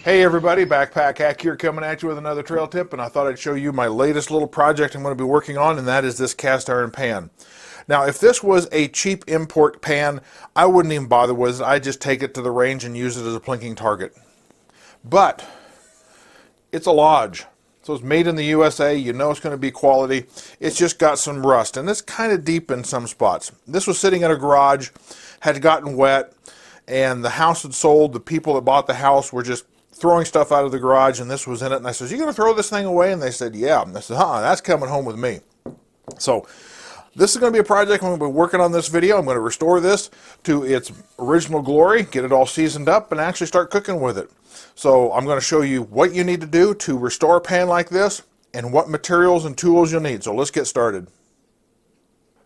Hey everybody, Backpack Hack here coming at you with another trail tip, and I thought I'd show you my latest little project I'm going to be working on, and that is this cast iron pan. Now, if this was a cheap import pan, I wouldn't even bother with it. I'd just take it to the range and use it as a plinking target. But it's a Lodge, so it's made in the USA. You know it's going to be quality. It's just got some rust, and it's kind of deep in some spots. This was sitting in a garage, had gotten wet, and the house had sold. The people that bought the house were just throwing stuff out of the garage, and this was in it. And I said, "You going to throw this thing away?" And they said, "Yeah." And I said, that's coming home with me." So this is going to be a project I'm going to be working on this video. I'm going to restore this to its original glory, get it all seasoned up, and actually start cooking with it. So I'm going to show you what you need to do to restore a pan like this and what materials and tools you'll need. So let's get started.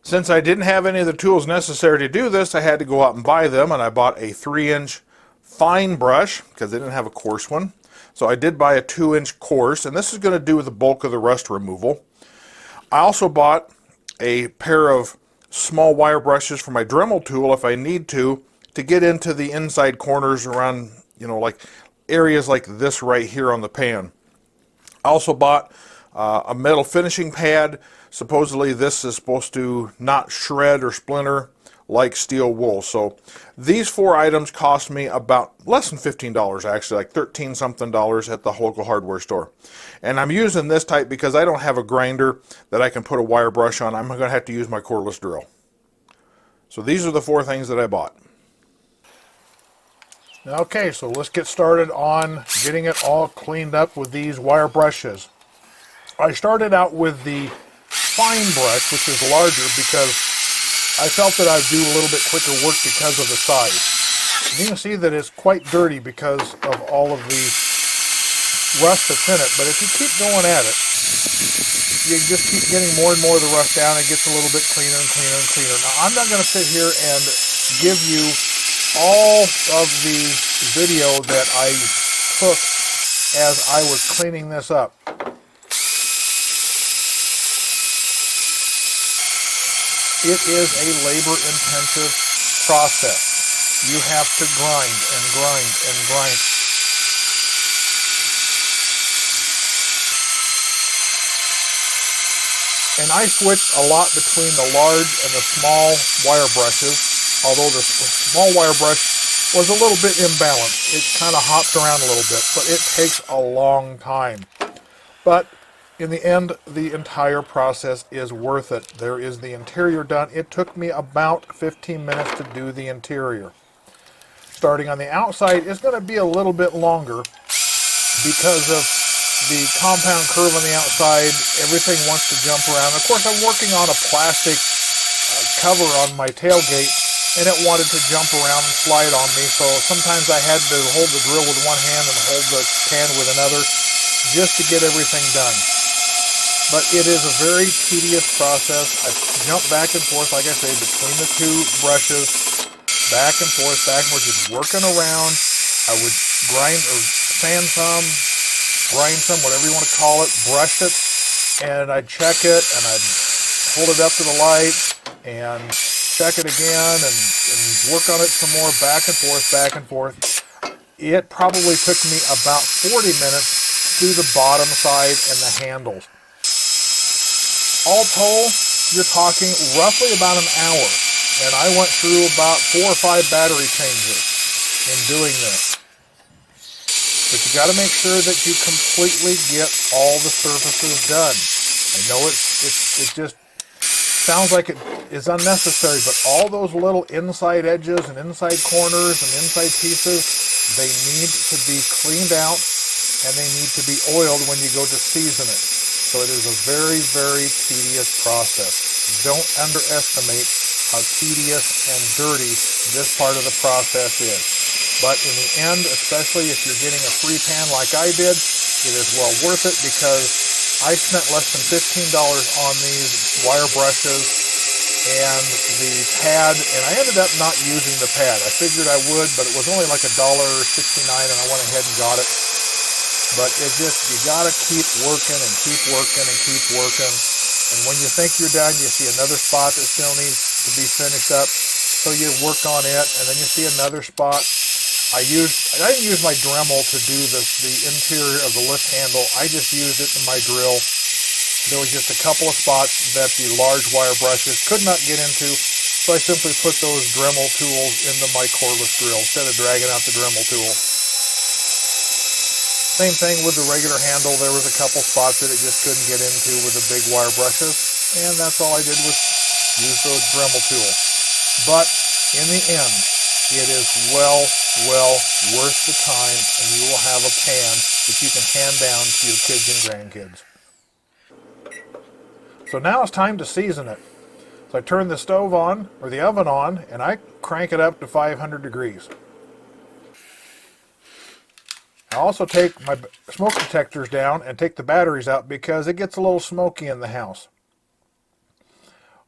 Since I didn't have any of the tools necessary to do this, I had to go out and buy them, and I bought a 3-inch fine brush because they didn't have a coarse one. So I did buy a 2-inch coarse, and this is going to do the bulk of the rust removal. I also bought a pair of small wire brushes for my Dremel tool if I need to get into the inside corners around, like areas like this right here on the pan. I also bought a metal finishing pad. Supposedly this is supposed to not shred or splinter like steel wool. So these 4 items cost me about less than $15, actually, like $13 something at the local hardware store. And I'm using this type because I don't have a grinder that I can put a wire brush on. I'm going to have to use my cordless drill. So these are the 4 things that I bought. Okay, so let's get started on getting it all cleaned up with these wire brushes. I started out with the fine brush, which is larger, because I felt that I'd do a little bit quicker work because of the size. And you can see that it's quite dirty because of all of the rust that's in it, but if you keep going at it, you just keep getting more and more of the rust down. It gets a little bit cleaner and cleaner and cleaner. Now, I'm not going to sit here and give you all of the video that I took as I was cleaning this up. It is a labor-intensive process. You have to grind and grind and grind. And I switched a lot between the large and the small wire brushes, although the small wire brush was a little bit imbalanced. It kind of hopped around a little bit, but it takes a long time. But in the end, the entire process is worth it. There is the interior done. It took me about 15 minutes to do the interior. Starting on the outside is going to be a little bit longer because of the compound curve on the outside. Everything wants to jump around. Of course, I'm working on a plastic cover on my tailgate, and it wanted to jump around and slide on me, so sometimes I had to hold the drill with one hand and hold the pan with another just to get everything done. But it is a very tedious process. I jump back and forth, like I say, between the 2 brushes, back and forth, just working around. I would grind or sand some, grind some, whatever you want to call it, brush it, and I'd check it, and I'd hold it up to the light, and check it again, and work on it some more, back and forth, back and forth. It probably took me about 40 minutes to do the bottom side and the handles. All told, you're talking roughly about an hour, and I went through about 4 or 5 battery changes in doing this. But you got to make sure that you completely get all the surfaces done. I know it just sounds like it is unnecessary, but all those little inside edges and inside corners and inside pieces, they need to be cleaned out, and they need to be oiled when you go to season it. So it is a very, very tedious process. Don't underestimate how tedious and dirty this part of the process is. But in the end, especially if you're getting a free pan like I did, it is well worth it because I spent less than $15 on these wire brushes and the pad, and I ended up not using the pad. I figured I would, but it was only like $1.69, and I went ahead and got it. But it just, you gotta keep working and keep working and keep working. And when you think you're done, you see another spot that still needs to be finished up. So you work on it, and then you see another spot, I didn't use my Dremel to do the interior of the lift handle. I just used it in my drill. There was just a couple of spots that the large wire brushes could not get into, so I simply put those Dremel tools into my cordless drill instead of dragging out the Dremel tool. Same thing with the regular handle. There was a couple spots that it just couldn't get into with the big wire brushes, and that's all I did was use the Dremel tool. But in the end, it is well worth the time, and you will have a pan that you can hand down to your kids and grandkids. So now it's time to season it. So I turn the stove on, or the oven on, and I crank it up to 500 degrees. I also take my smoke detectors down and take the batteries out because it gets a little smoky in the house.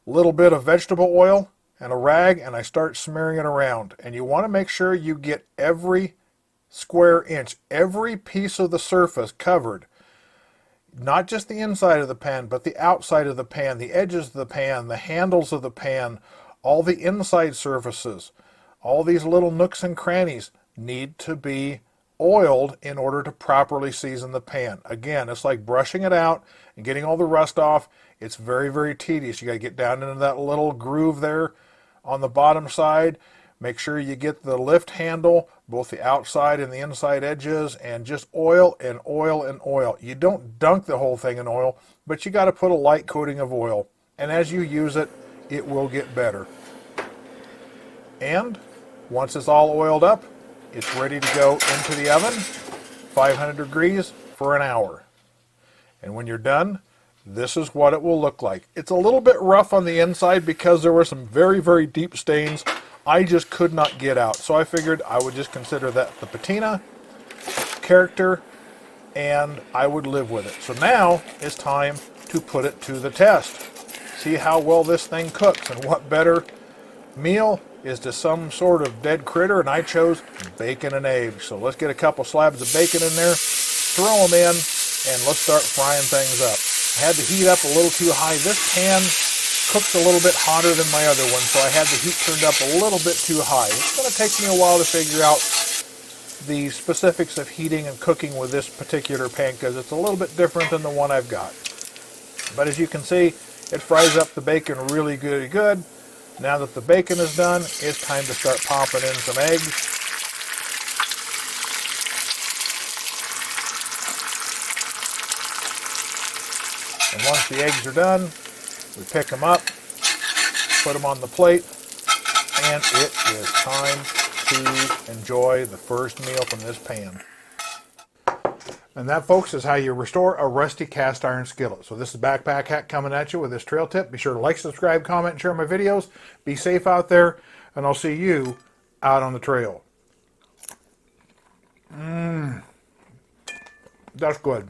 A little bit of vegetable oil and a rag, and I start smearing it around. And you want to make sure you get every square inch, every piece of the surface covered. Not just the inside of the pan, but the outside of the pan, the edges of the pan, the handles of the pan, all the inside surfaces, all these little nooks and crannies need to be oiled in order to properly season the pan. Again, it's like brushing it out and getting all the rust off. It's very tedious. You got to get down into that little groove there on the bottom side. Make sure you get the lift handle, both the outside and the inside edges, and just oil and oil and oil. You don't dunk the whole thing in oil, but you got to put a light coating of oil. And as you use it, it will get better. And once it's all oiled up, it's ready to go into the oven, 500 degrees for an hour. And when you're done, this is what it will look like. It's a little bit rough on the inside because there were some very deep stains I just could not get out. So I figured I would just consider that the patina, character, and I would live with it. So now it's time to put it to the test. See how well this thing cooks, and what better meal is to some sort of dead critter, and I chose bacon and eggs. So let's get a couple slabs of bacon in there, throw them in, and let's start frying things up. I had the heat up a little too high. This pan cooks a little bit hotter than my other one, so I had the heat turned up a little bit too high. It's going to take me a while to figure out the specifics of heating and cooking with this particular pan because it's a little bit different than the one I've got. But as you can see, it fries up the bacon really good. Now that the bacon is done, it's time to start popping in some eggs. And once the eggs are done, we pick them up, put them on the plate, and it is time to enjoy the first meal from this pan. And that, folks, is how you restore a rusty cast iron skillet. So this is Backpack Hack coming at you with this trail tip. Be sure to like, subscribe, comment, and share my videos. Be safe out there, and I'll see you out on the trail. That's good.